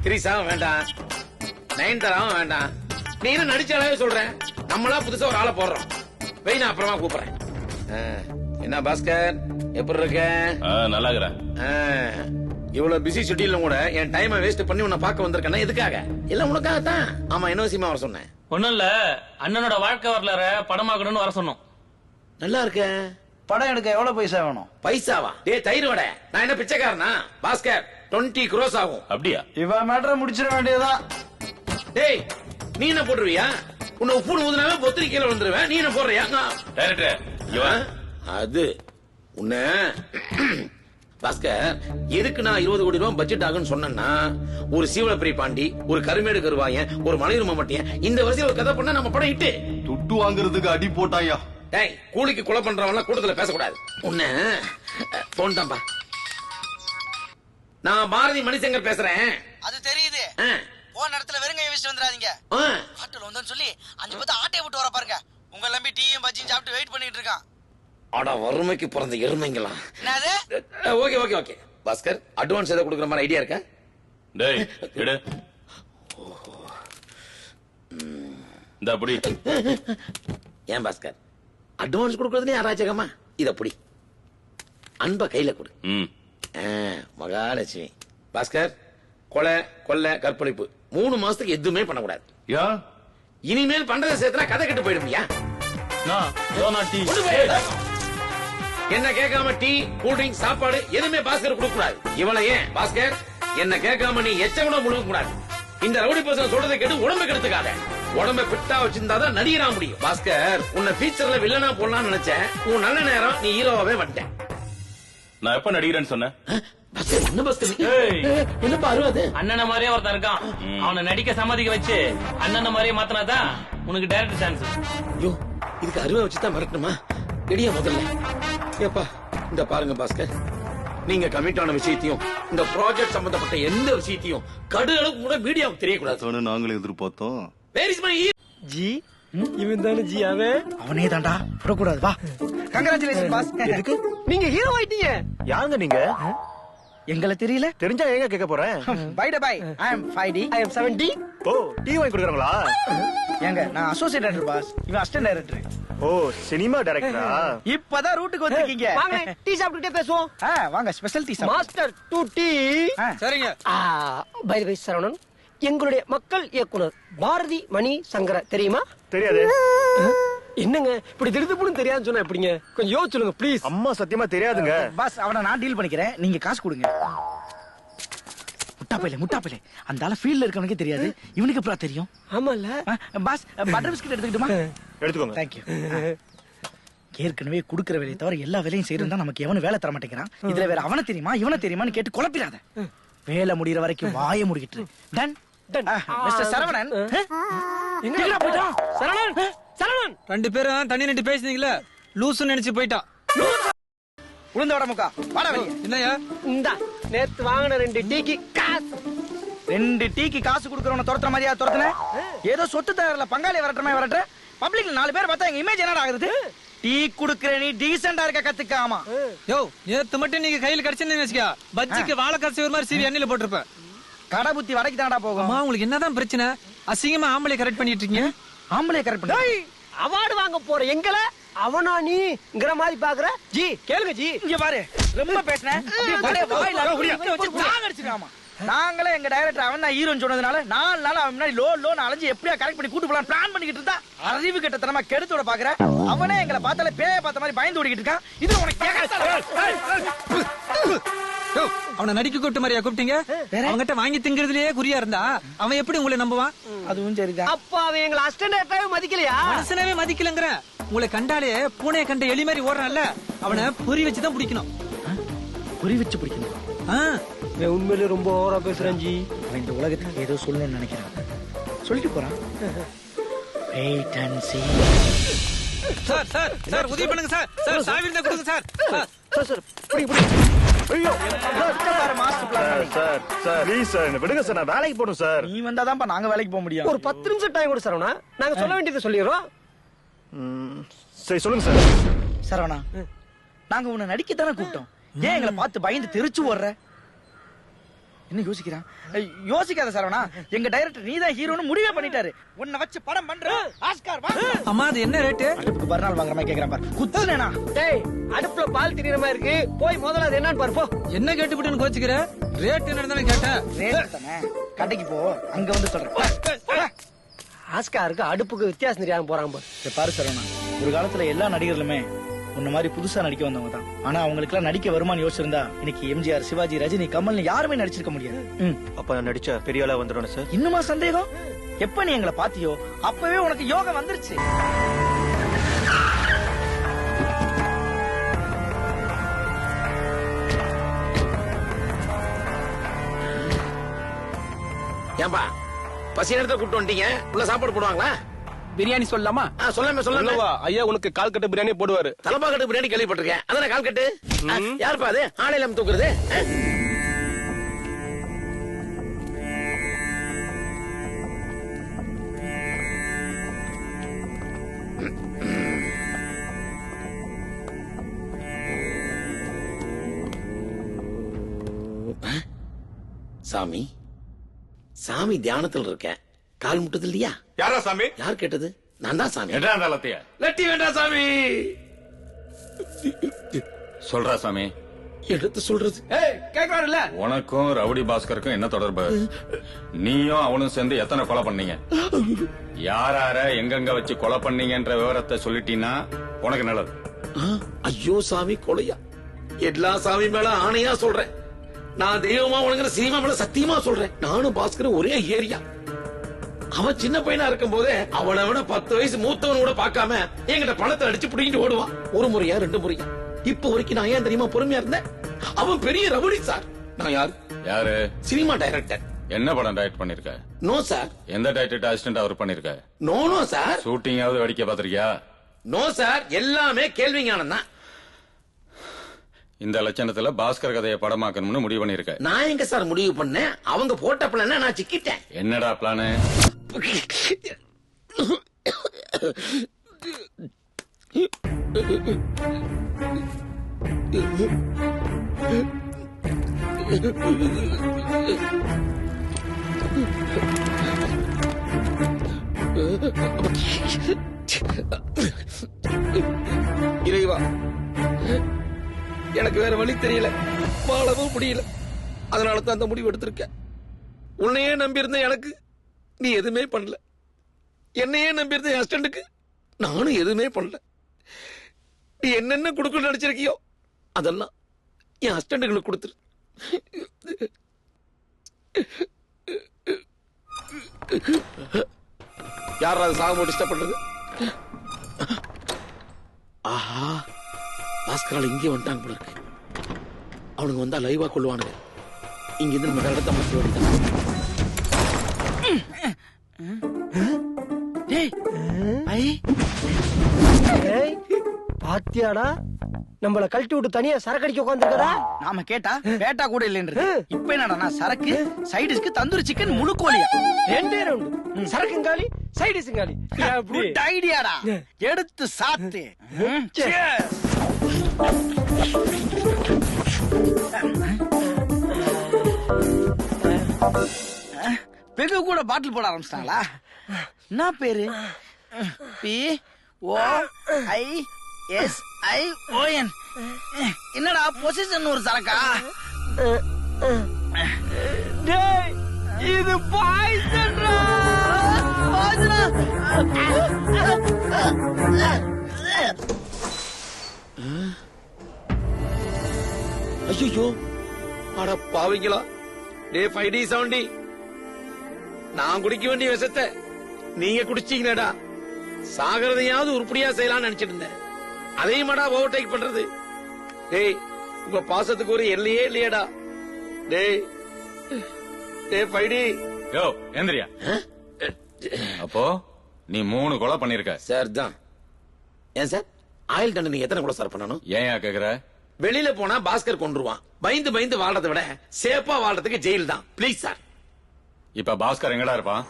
திரிசாவும் வேண்டாம், நயன்தாராவும் வேண்டாம். நீனும் நடிச்சாலே சொல்றேன். நம்மளா புதுசா ஒரு ஆளை போடுறோம். வெய், நான் அப்புறமா கூப்பிடுறேன். என்ன பாஸ்கர், எப்படி இருக்க? நல்லா இருக்கிறேன். இவ்வளவு பிஸி ஷெட்யூல்ல கூட என் டைமை வேஸ்ட் பண்ணி உன்னை பார்க்க வந்திருக்கேன்னா எதுக்காக? எல்லாம் உனக்காகத்தான். ஆமா, என்ன விஷயமா வர சொன்னேன்? ஒண்ணும் இல்ல, அண்ணனோட வாழ்க்கை வரலாற படமாக்கணும்னு வர சொன்னோம். நல்லா இருக்க. படம் எடுக்க எவ்வளவு பைசா வேணும்? பைசாவா? டே தயிர் வடை, நான் என்ன பிச்சைக்காரனா? பாஸ்கர் 20 crores ஆகும். அப்படியா? இவன் மேட்டரை முடிச்சிட வேண்டியதுதான். டேய், நீ என்ன போடுறியா? உன்னை உப்பு ஊதுனாவே பொத்திரி கீழே வந்துருவேன். நீ என்ன போடுறியா? டைரக்டர், அது உன்ன பாஸ்கர், எதுக்கு நான் 20 கோடி ரூபாய் பட்ஜெட் ஆகுன்னு சொன்னா, ஒரு சீவலப்பிரி பாண்டி, ஒரு கருமேடு கருவாயன், ஒரு மலையூர் மம்மட்டியன், இந்த வரிசையில் ஒரு கதை பண்ணா நம்ம படம் இட்டு. துட்டு வாங்குறதுக்கு அடி போட்டாயா? டேய், கூலிக்கு கொலை பண்றவன் கூட்டத்துல பேசக்கூடாது. உன்ன போன் தான்பா. நான் பாரதி மணிசங்கர் பேசுறேன். அது தெரியுது. போன இடத்துல வெறுங்கைய வச்சுட்டு வந்துடாதீங்க. ஆட்டோல வந்தோன்னு சொல்லி 5 ஆட்டையை விட்டு வர பாருங்க. உங்க நம்பி டீயும் பஜ்ஜியும் சாப்பிட்டு வெயிட் பண்ணிட்டு இருக்கான். அட வறுமைக்கு பிறந்த எருமைங்களா. என்னது? Okay okay okay Bhaskar, advance ஏதாவது கொடுக்குற மாதிரி ஐடியா இருக்கா? டேய் எடு. இந்த அப்படி. ஏன் பாஸ்கர், அட்வான்ஸ் கொடுக்கறதுலயே அராஜகமா? இத புடி, அன்ப கையில கொடு. மகாலட்சுமி. பாஸ்கர், கொலை கொள்ளை கற்பழிப்பு 3 மாசத்துக்கு எதுவுமே பண்ணக்கூடாது. இனிமேல் பண்றதை சேர்த்தா கதை கெட்டு போயிடுமியா? என்ன கேட்காம டீ, கூல் ட்ரிங்க், சாப்பாடு எதுவுமே பாஸ்கர் கொடுக்க கூடாது. இவளை ஏன் பாஸ்கர், என்ன கேட்காம நீ எச்ச கூட முழுங்க கூடாது. இந்த ரவுடி பசங்க சொல்றதை கேட்டு உடம்பு கெடுத்துக்காத. உடம்ப பிட்டா வச்சிருந்தாதான் நடிகரா முடியும். பாஸ்கர், உன்னை ஃபீச்சர்ல வில்லனா போடலாம்னு நினைச்சேன். உன் நல்ல நேரம், நீ ஹீரோவாவே வந்துட்டேன். நான் எப்ப நடிக்கிறேன்னு சொன்னேன்? என்னப்பா அருவாது? அண்ணன மாதிரியே ஒருத்தன் இருக்கான், அவனை நடிக்க சம்மதிக்க வச்சு அண்ணன மாதிரியே மாத்தினாதான் உனக்கு டைரக்டர் சான்ஸ். ஐயோ, இதுக்கு அருவா வச்சுதான் மிரட்டணுமா? ரெடியா முதல்ல. ஏப்பா, இந்த பாருங்க பாஸ்கர், நீங்க கமிட் ஆன விஷயத்தையும் இந்த ப்ராஜெக்ட் சம்பந்தப்பட்ட எந்த விஷயத்தையும் கடு அளவுக்கு கூட மீடியாவுக்கு தெரியக்கூடாது. நாங்களும் எதிர்பார்த்தோம். Where is my ji? இவன் தானே ஜி? அவனே தாண்டா, விடக்கூடாது. வா, கங்க்ராச்சுலேஷன் பாஸ். எதுக்கு நீங்க ஹீரோ ஆயிட்டீங்க? யாருங்க நீங்க? எங்களை தெரியல? தெரிஞ்சா எங்க கேட்க போறேன். By the by, I am 5D, I am 7D. ஓ, டீ வாங்கி கொடுக்குறாங்களா? ஏங்க, நான் அசோசியேட் டைரக்டர் பாஸ், இவன் அசிஸ்டன்ட் டைரக்டர். ஓ, சினிமா டைரக்டரா? இப்பதான் ரூட்டுக்கு வந்திருக்கீங்க. வாங்க டீ சாப்பிட்டுட்டே பேசுவோம். வாங்க, ஸ்பெஷல் டீ மாஸ்டர் 2 டீ. சரிங்க. பை தி வே சரவணன், எங்களுடைய மக்கள் இயக்குனர் பாரதி மணி சங்கர தெரியுமா? தெரியாது. என்னங்க இப்படி திடுதுப்புன்னு தெரியாதுன்னு சொன்னா எப்படிங்க? கொஞ்சம் யோசிச்சு சொல்லுங்க ப்ளீஸ். அம்மா சத்தியமா தெரியாதுங்க. பாஸ், அவனை நான் டீல் பண்ணிக்கிறேன், நீங்க காசு கொடுங்க. முட்டாப்பையில அந்த ஆள ஃபீல்ட்ல இருக்கவனுக்கே தெரியாது, இவனுக்கு எப்படா தெரியும்? ஆமால பாஸ், பட்டர் பிஸ்கட் எடுத்துக்கிட்டுமா? எடுத்துக்கோங்க. Thank you. ஏற்கனவே குடுக்கிற வேலையை தவிர எல்லா வேலையும் செய்யறதா நமக்கு எவனும் வேலை தர மாட்டேங்கிறான். இதுல வேற அவனை தெரியுமா இவனை தெரியுமான்னு கேட்டு குழப்பிடாத. வேலை முடியற வரைக்கும் வாய முடிக்கிட்டு. Ton mister Saravanan. எங்கடா போய்ட்டான்? சரவணன் 2 பேரும் தண்ணி நின்று பேசுனீங்களா? லூசு நினைச்சு போயிட்டான். உளுந்த வட முக்கா, வாடா வெளிய. என்னையா? இந்தா நேத்து வாங்கின 2 டீக்கு காசு. 2 டீக்கு காசு குடுக்கறவன துரத்துற மாதிரியா துரத்துன? ஏதோ சொத்து தரல பங்காளி வரட்டமே வரட்ட. பப்ளிக்ல 4 பேர் பார்த்தா எங்க இமேஜ் என்னடா ஆகுது? டீ குடுக்கற நீ டீசென்ட்டா இருக்க கத்துக்காமா. யோ, நேத்து மட்டும் நீங்க கையில கடிச்சேன்னு வெச்சுக்க, பஜ்ஜிக்கு வாழைக்காய் சீவர் மாதிரி சீவி எண்ணெயில போட்டுருப்ப. கடை புத்தி வடக்கு தானடா போகும். அம்மா, உங்களுக்கு என்னதான் பிரச்சனை? அசிங்கமா ஆம்பளை கரெக்ட் பண்ணிட்டு இருக்கீங்க. ஆம்பளை கரெக்ட் பண்ணு. அவார்டு வாங்க போற எங்கள அவனா நீங்கிற மாதிரி பாக்குற? ஜி கேளுங்க ஜி. இங்க பாரு, ரொம்ப பேசுன. அப்படியே வாயில அடிச்சிராமா. நாங்களே எங்க டைரக்டர் அவன் தான் ஹீரோன்னு சொன்னதுனால 4 நாள் அவன் முன்னாடி லோன் அலைஞ்சு எப்படியா கரெக்ட் பண்ணி கூட்டு போலாம் பிளான் பண்ணிக்கிட்டு இருந்தா, அறிவு கெட்டத்தனமா கெடுத்தோட பாக்குற. அவனே எங்களை பார்த்தாலே பேய பார்த்த மாதிரி பயந்து ஓடிக்கிட்டு இருக்கான். இது உனக்கு அவனை நடிக்க கூப்பிட்ட மாதிரியா கூப்பிட்டீங்க? அவங்கிட்ட வாங்கி திங்கிறதுலயே குறியா இருந்தா அவன் எப்படி உங்களை நம்புவான்? அதுவும் சரிதான். அப்ப அவன் எங்களை அசிஸ்டன்டாவே மதிக்கலையா? மனுஷனவே மதிக்கலங்கற. உங்களை கண்டாலே பூனையை கண்ட எலி மாதிரி ஓடுறான்ல, அவனை பொறி வச்சுதான் பிடிக்கணும். பொறி வச்சு பிடிக்கணும். உண்மையிலே ரொம்ப ஓவரா பேசுறான் ஜி. அவன் இந்த உலகத்துக்கு ஏதோ சொல்லணும்னு நினைக்கிறான். சொல்லிட்டு போறான். Wait and see. Sir sir sir, உதவி பண்ணுங்க சார். சார் சாவி இருந்தா கொடுங்க சார். சார் சார் புடி. ஐயோ பாரு, master plan. Sir please sir, விடுங்க சார், நான் வேலைக்கு போறேன் சார். நீ வந்தாதான்ப்பா நாங்க வேலைக்கு போக முடியும். ஒரு 10 நிமிஷம் டைம் கொடு சரவணா, நாங்க சொல்ல வேண்டியதை சொல்லிடுறோம். சரி சொல்லுங்க சார். சரவணா, நாங்க உன்னை நடிக்கத்தானே கூப்பிட்டோம். ஏன் எங்களை பார்த்து பயந்து தெரிச்சு ஓடுற? என்ன யோசிக்கிறான்? யோசிக்காத சரவணா, எங்க டைரக்டர் நீதான் ஹீரோன்னு முடிவே பண்ணிட்டாரு. உன்னை வச்சு படம் பண்ற ஆஸ்கார் வாங்க. அம்மா அது என்ன ரேட்டு? அடுப்புக்கு மறுநாள் வாங்குற மாதிரி கேக்குறான் பாரு. குத்துனேனா? டேய் அடுப்புல பால் திரிகிற மாதிரி இருக்கு, போய் முதல்ல அது என்னன்னு பாரு போ. என்ன கேட்டுவிட்டுன்னு கோச்சுக்கிற? ரேட் என்ன கேட்டேன். ரேட் தானே, கடைக்கு போ, அங்க வந்து சொல்றேன். ஆஸ்காருக்கு அடுப்புக்கு வித்தியாசம் தெரியாம போறாங்க பாரு. இத பாரு சரவணா, ஒரு காலத்துல எல்லா நடிகர்களுமே உன்ன மாதிரி புதுசா நடிக்க வந்தவங்க தான். ஆனா அவங்களுக்கு எல்லாம் நடிக்க வருமானு யோசிச்சிருந்தா இன்னைக்கு எம்ஜிஆர், சிவாஜி, ரஜினி, கமல்னு யாருமே நடிச்சிருக்க முடியாது. அப்ப நான் நடிச்சா பெரிய ஆளா வந்துடும் சார். இன்னுமா சந்தேகம்? எப்ப நீ எங்களை பாத்தியோ அப்பவே உனக்கு யோகம் வந்துருச்சு. ஏன்பா பசி நேரத்தை கூப்பிட்டு வந்துட்டீங்க, உள்ள சாப்பாடு போடுவாங்களா? பிரியாணி சொல்லலாமா? சொல்லாம சொல்லாம. ஐயா உனக்கு கால் கட்ட பிரியாணி போடுவாரு. தலப்பாக்கட்டு பிரியாணி கேள்விப்பட்டிருக்கேன், அதான கால் கட்டு. யாருப்பா அது ஆலையில தூக்குறது? சாமி சாமி தியானத்தில் இருக்கேன், கால் முட்டது இல்லையா? யாரா சாமி? யார் கேட்டது? நான் தான் சாமி. எடா லத்தியா லட்டி வேண்டாம் சாமி. சொல்றா சாமி. எடுத்து சொல்றது கேக்குறாருல்ல? உனக்கும் ரவுடி பாஸ்கருக்கும் என்ன தொடர்பு? நீயும் அவனும் சேர்ந்து எத்தனை கொலை பண்ணீங்க? யாரார எங்கெங்க வச்சு கொலை பண்ணீங்கன்ற விவரத்தை சொல்லிட்டீங்கன்னா உனக்கு நல்லது. ஐயோ சாமி கொலையா? எல்லா சாமி மேல ஆணையா சொல்றேன், நான் தெய்வமா உனங்கிற சினிமா மேல சத்தியமா சொல்றேன். நானும் பாஸ்கர் ஒரே ஏரியா. அவன் சின்ன பையனா இருக்கும் போதே அவனை விட 10 வயசு மூத்தவன் கூட பார்க்காம என்கிட்ட பணத்தை அடிச்சு பிடிக்கிட்டு ஓடுவான். ஒரு முறையா 2 முறையா. இப்ப வரைக்கும் நான் ஏன் தெரியுமா பொறுமையா இருந்தேன்? அவன் பெரிய ரவுடி சார். நான் யாரு? யாரு? Cinema director. என்ன படம் டைரக்ட் பண்ணிருக்க? No sir. எந்த டைரக்டர் அசிஸ்டன்ட் அவர் பண்ணிருக்க? No no sir. ஷூட்டிங்காவது வெடிக்க பாத்திருக்கியா? நோ சார், எல்லாமே கேள்வி ஞானம் தான். இந்த லட்சணத்துல பாஸ்கர் கதையை படமாக்கணும்னு முடிவு பண்ணிருக்க. நான் எங்க சார் முடிவு பண்ணேன்? அவங்க போட்ட பிளான நான் சிக்கிட்டேன். என்னடா பிளானு? இறைவா, எனக்கு வேற வழி தெரியல, வாழவும் முடியல. அதனால தான் அந்த முடிவு எடுத்திருக்கேன். உன்னையே நம்பியிருந்த எனக்கு நீ எதுவுமே பண்ணல. என்னையே நம்பியிருந்த என் அசிஸ்டன்ட்டுக்கு நானும் எதுவுமே பண்ணல. நீ என்னென்ன கொடுக்கணும்னு நினைச்சிருக்கியோ அதெல்லாம் என் அசிஸ்டன்ட்டுகளுக்கு கொடுத்துரு. யாரா அது சாக டிஸ்டர்ப் பண்றது? ஆஹா, பாஸ்கரால் இங்கே வந்துட்டாங்க போல இருக்கு. அவனுங்க வந்தா லைவா கொள்ளுவானுங்க. இங்க இருந்து நம்ம இடத்த மாத்தி ஓடிட்டான். பாத்தியாடா, நம்மள கழட்டி விட்டு தனியா சரக்கடிக்க உட்காந்துருக்கா. நாம கேட்டா பேட்டா கூட இல்லைன்றது. இப்ப என்னடா சரக்கு சைடிஸ்க்கு தந்தூரி சிக்கன் முழு கோழியா? 2 சரக்கும் காலி, சைடிஸும் காலி. குட் ஐடியாடா, எடுத்து சாத்து. பெகு கூட பாட்டில் போட ஆரம்பிச்சிட்டாங்களா? என்ன பேரு? POISION. என்னடா பொசிஷன் ஒரு சரக்கா? டேய், இது பாய்சன்டா. ஐயோ, அட பாவிங்களா. டே 5D 7D, நான் குடிக்க வேண்டிய விஷத்தை நீங்க குடிச்சீங்கடா. சாகிறதையாவது உருப்படியா செய்யலாம்னு நினைச்சிட்டு இருந்தேன். அதையுமாடா ஓவர்டேக் பண்றது? டேய், உங்க பாசத்துக்கு ஒரு எல்லையே இல்லையடா. டேய் டே 5D. யோ ஏந்திரியா. அப்போ நீ 3 கொலை பண்ணிருக்க. சார் தான். ஏன் சார் ஆயில் தண்டனை நீங்க எத்தனை கொலை சார் பண்ணணும்? ஏன் கேக்குற? வெளியில போனா பாஸ்கர் கொன்றுவான். பயந்து பயந்து வாழ்றதை விட சேஃபா வாழ்றதுக்கு ஜெயில் தான். Please sir. இப்ப பாஸ்கர் எங்கடா இருப்பான்?